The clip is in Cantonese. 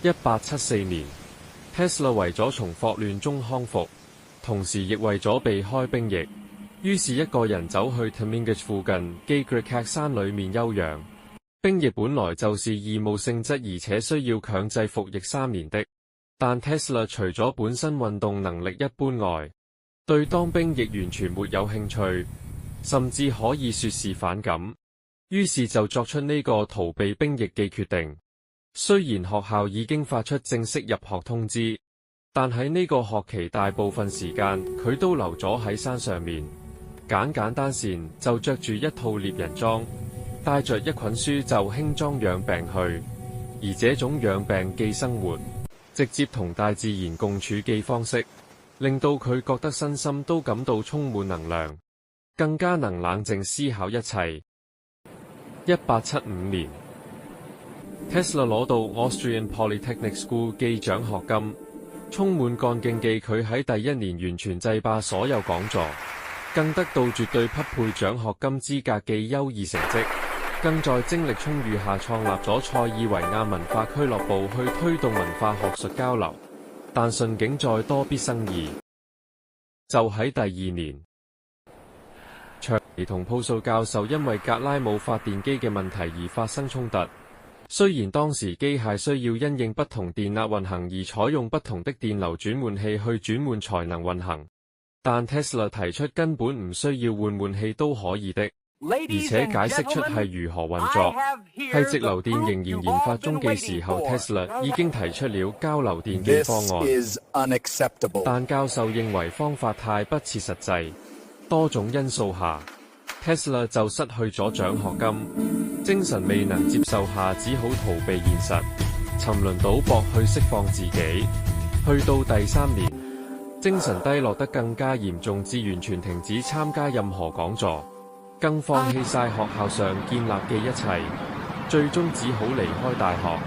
1874年 ，Tesla 為咗從霍亂中康復，同時亦為咗避開兵役，於是一個人走去 Temmingus 附近基格克山裏面休養。兵役本來就是義務性質，而且需要強制服役3年的。但 Tesla 除咗本身運動能力一般外，對當兵亦完全沒有興趣，甚至可以說是反感。於是就作出呢個逃避兵役嘅決定。雖然學校已經發出正式入學通知，但喺呢個學期大部分時間佢都留咗喺山上面，簡單線就着住一套獵人裝，帶着一捆書就輕裝養病去。而這種養病既生活，直接同大自然共處嘅方式，令到佢覺得身心都感到充滿能量，更加能冷靜思考一切。1875年 ，Tesla 攞到 Austrian Polytechnic School 嘅獎學金，充滿幹勁嘅佢喺第一年完全制霸所有講座，更得到絕對匹配獎學金資格嘅優異成績。更在精力充裕下創立咗塞爾維亞文化俱樂部，去推動文化學術交流。但順境再多必生異，就喺第2年，長尼同鋪素教授因為格拉姆發電機嘅問題而發生衝突。雖然當時機械需要因應不同電壓運行而採用不同的電流轉換器去轉換才能運行，但 Tesla 提出根本唔需要換器都可以的。而且解釋出係如何運作，係直流電仍然研發中嘅時候 ，Tesla 已經提出了交流電嘅方案。但教授認為方法太不切實際，多種因素下 ，Tesla 就失去咗獎學金，精神未能接受下，只好逃避現實，沉淪賭博去釋放自己。去到第3年，精神低落得更加嚴重，至完全停止參加任何講座。更放棄晒學校上建立嘅一切，最終只好離開大學。